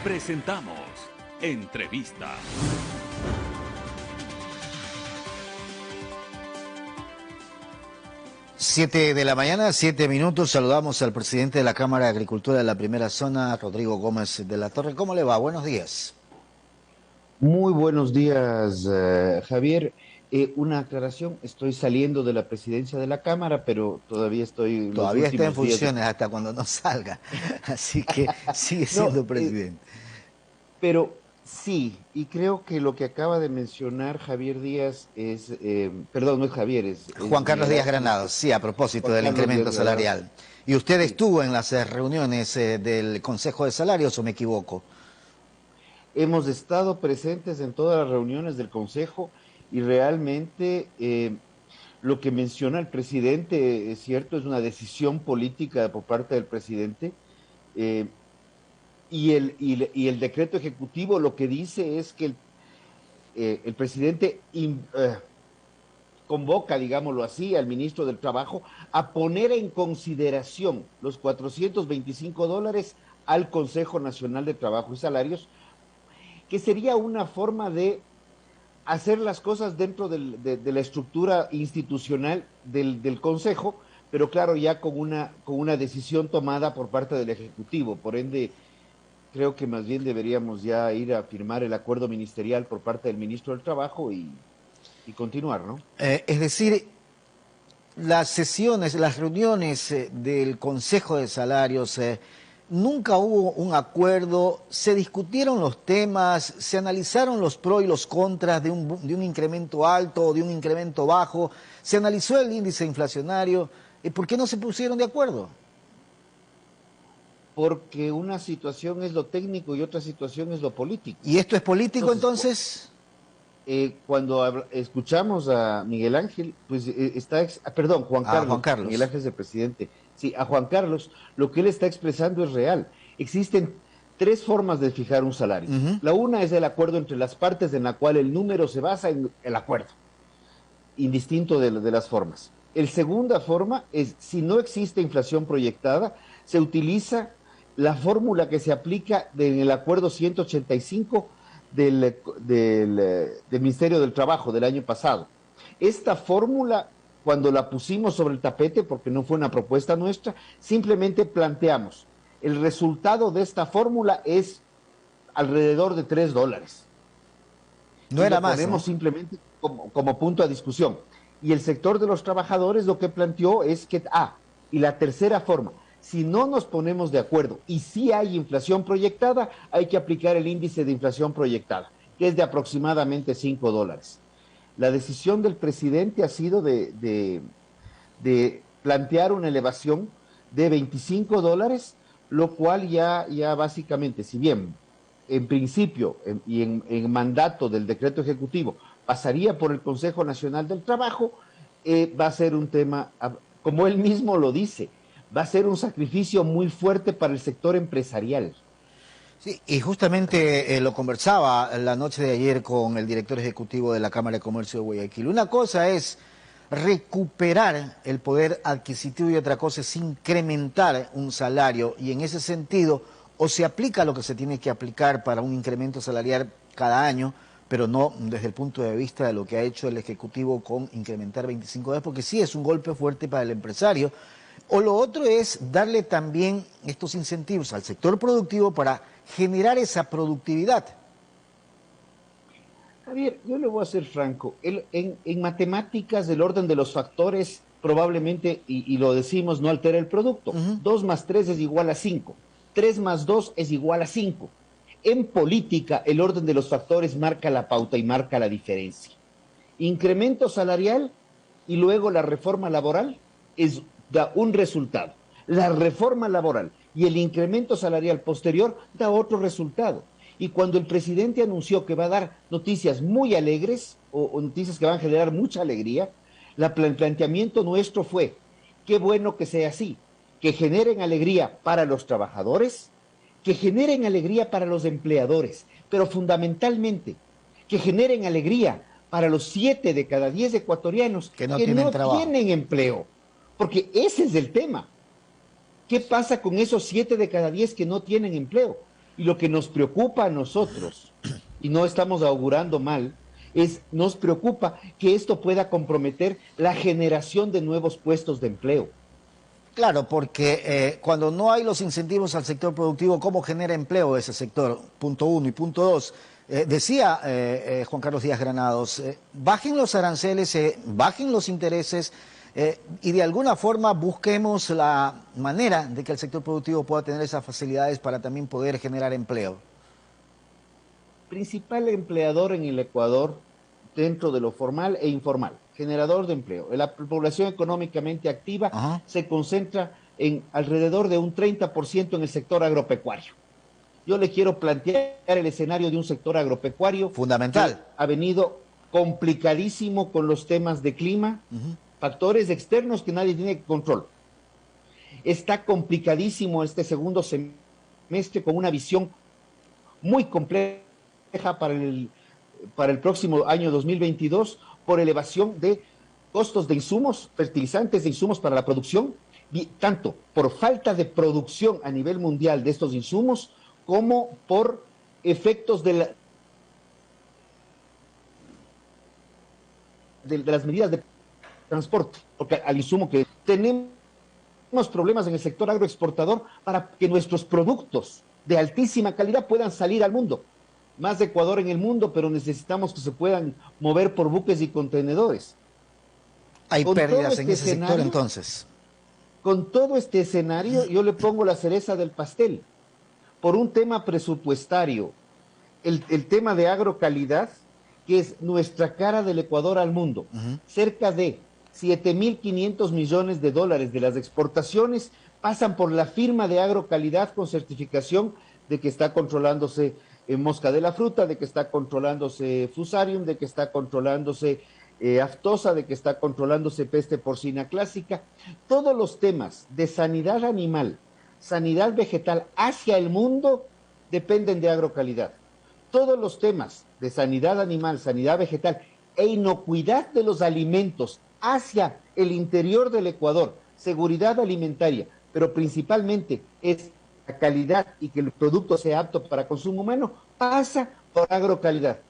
Presentamos Entrevista. Siete de la mañana, 7 minutos. Saludamos al presidente de la Cámara de Agricultura de la Primera Zona, Rodrigo Gómez de la Torre. ¿Cómo le va? Buenos días. Muy buenos días, Javier. Una aclaración, estoy saliendo de la presidencia de la Cámara, pero todavía estoy en los Todavía está en últimos días funciones hasta cuando no salga, así que sigue No, siendo presidente. pero sí, y creo que lo que acaba de mencionar Javier Díaz es, perdón, no es Javier, es Juan Carlos Miguel Díaz Ángel. Granados, sí, a propósito Juan del Carlos incremento Díaz Granados. salarial. ¿Y usted Sí. estuvo en las reuniones del Consejo de Salarios o me equivoco? Hemos estado presentes en todas las reuniones del Consejo y realmente lo que menciona el presidente, es cierto, es una decisión política por parte del presidente. eh, y el decreto ejecutivo lo que dice es que el presidente convoca, digámoslo así, al ministro del Trabajo a poner en consideración los $425 al Consejo Nacional de Trabajo y Salarios, que sería una forma de hacer las cosas dentro de la estructura institucional del Consejo, pero claro, ya con una decisión tomada por parte del Ejecutivo. Por ende, creo que más bien deberíamos ya ir a firmar el acuerdo ministerial por parte del ministro del Trabajo y continuar, ¿no? Es decir, las sesiones, las reuniones del Consejo de Salarios, nunca hubo un acuerdo, se discutieron los temas, se analizaron los pros y los contras de un incremento alto o de un incremento bajo, se analizó el índice inflacionario. ¿Por qué no se pusieron de acuerdo? Porque una situación es lo técnico y otra situación es lo político. ¿Y esto es político Entonces, cuando escuchamos a Miguel Ángel, pues perdón, Juan Ah, Juan Carlos, Miguel Carlos. Ángel es el presidente, sí, a Juan Carlos, lo que él está expresando es real. Existen tres formas de fijar un salario. Ujú. La una es el acuerdo entre las partes en la cual el número se basa en el acuerdo, indistinto de las formas. El segunda forma es, si no existe inflación proyectada, se utiliza la fórmula que se aplica en el acuerdo 185 del Ministerio del Trabajo del año pasado. Esta fórmula, cuando la pusimos sobre el tapete, porque no fue una propuesta nuestra, simplemente planteamos, el resultado de esta fórmula es alrededor de $3. No Y era lo más, ¿no? ponemos simplemente como punto a discusión. Y el sector de los trabajadores lo que planteó es que, y la tercera forma, si no nos ponemos de acuerdo y si hay inflación proyectada, hay que aplicar el índice de inflación proyectada, que es de aproximadamente $5. La decisión del presidente ha sido de plantear una elevación de $25, lo cual ya básicamente, si bien en principio en mandato del decreto ejecutivo pasaría por el Consejo Nacional del Trabajo, va a ser un tema, como él mismo lo dice, va a ser un sacrificio muy fuerte para el sector empresarial. Sí, y justamente lo conversaba la noche de ayer con el director ejecutivo de la Cámara de Comercio de Guayaquil. Una cosa es recuperar el poder adquisitivo y otra cosa es incrementar un salario, y en ese sentido o se aplica lo que se tiene que aplicar para un incremento salarial cada año, pero no desde el punto de vista de lo que ha hecho el Ejecutivo con incrementar 25 veces, porque sí es un golpe fuerte para el empresario. O lo otro es darle también estos incentivos al sector productivo para generar esa productividad. Javier, yo le voy a ser franco, en matemáticas el orden de los factores probablemente, y lo decimos, no altera el producto. Uh-huh. 2 más 3 es igual a 5. 3 más 2 es igual a 5. En política, el orden de los factores marca la pauta y marca la diferencia. Incremento salarial y luego la reforma laboral da un resultado. La reforma laboral y el incremento salarial posterior da otro resultado. Y cuando el presidente anunció que va a dar noticias muy alegres o noticias que van a generar mucha alegría, el planteamiento nuestro fue, qué bueno que sea así, que generen alegría para los trabajadores, que generen alegría para los empleadores, pero fundamentalmente que generen alegría para los 7 de cada 10 ecuatorianos que no que tienen no trabajo. tienen empleo. Porque ese es el tema. ¿Qué pasa con esos 7 de cada 10 que no tienen empleo? Y lo que nos preocupa a nosotros, y no estamos augurando mal, nos preocupa que esto pueda comprometer la generación de nuevos puestos de empleo. Claro, porque cuando no hay los incentivos al sector productivo, ¿cómo genera empleo ese sector? Punto uno. Y punto dos, decía Juan Carlos Díaz Granados, bajen los aranceles, bajen los intereses y de alguna forma busquemos la manera de que el sector productivo pueda tener esas facilidades para también poder generar empleo. Principal empleador en el Ecuador dentro de lo formal e informal, generador de empleo. La población económicamente activa se concentra en alrededor de un 30% en el sector agropecuario. Yo le quiero plantear el escenario de un sector agropecuario fundamental que ha venido complicadísimo con los temas de clima, factores externos que nadie tiene control. Está complicadísimo este segundo semestre con una visión muy compleja para el próximo año 2022 por elevación de costos de insumos, fertilizantes, de insumos para la producción, tanto por falta de producción a nivel mundial de estos insumos como por efectos de las medidas de transporte, porque al insumo que tenemos problemas en el sector agroexportador para que nuestros productos de altísima calidad puedan salir al mundo. Más de Ecuador en el mundo, pero necesitamos que se puedan mover por buques y contenedores. Hay pérdidas en ese sector entonces. Con todo este escenario, yo le pongo la cereza del pastel. Por un tema presupuestario, el tema de agrocalidad, que es nuestra cara del Ecuador al mundo, cerca de 7.500 millones de dólares de las exportaciones pasan por la firma de agrocalidad con certificación de que está controlándose mosca de la fruta, de que está controlándose fusarium, de que está controlándose aftosa, de que está controlándose peste porcina clásica. Todos los temas de sanidad animal, sanidad vegetal hacia el mundo dependen de agrocalidad. Todos los temas de sanidad animal, sanidad vegetal e inocuidad de los alimentos hacia el interior del Ecuador, seguridad alimentaria, pero principalmente es la calidad y que el producto sea apto para consumo humano, pasa por agrocalidad.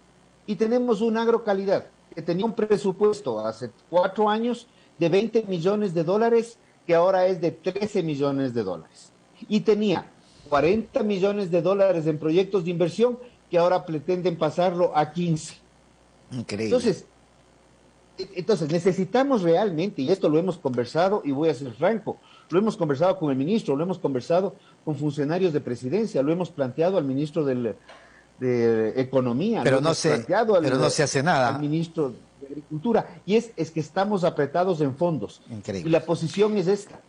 Y tenemos una agrocalidad que tenía un presupuesto hace 4 años de 20 millones de dólares, que ahora es de 13 millones de dólares. Y tenía 40 millones de dólares en proyectos de inversión, que ahora pretenden pasarlo a 15. Increíble. Entonces necesitamos realmente, y esto lo hemos conversado, y voy a ser franco, lo hemos conversado con el ministro, lo hemos conversado con funcionarios de presidencia, lo hemos planteado al ministro de Economía, pero no se hace nada. Al ministro de Agricultura, y es que estamos apretados en fondos. Increíble. Y la posición es esta.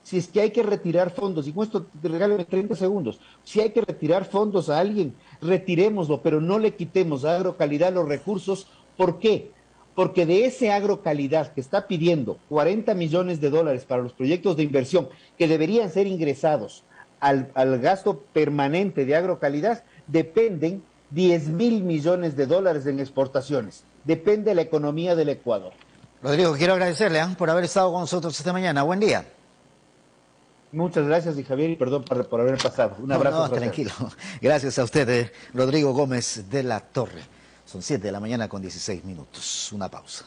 Si es que hay que retirar fondos, y con esto te regalo 30 segundos, si hay que retirar fondos a alguien, retirémoslo, pero no le quitemos a Agrocalidad los recursos. ¿Por qué? Porque de ese Agrocalidad que está pidiendo 40 millones de dólares para los proyectos de inversión que deberían ser ingresados al gasto permanente de Agrocalidad, dependen 10.000 millones de dólares en exportaciones. Depende la economía del Ecuador. Rodrigo, quiero agradecerle por haber estado con nosotros esta mañana. Buen día. Muchas gracias, y Javier, y perdón por haber pasado. Un abrazo. No, tranquilo. Gracias a usted, Rodrigo Gómez de la Torre. Son 7 de la mañana con 16 minutos. Una pausa.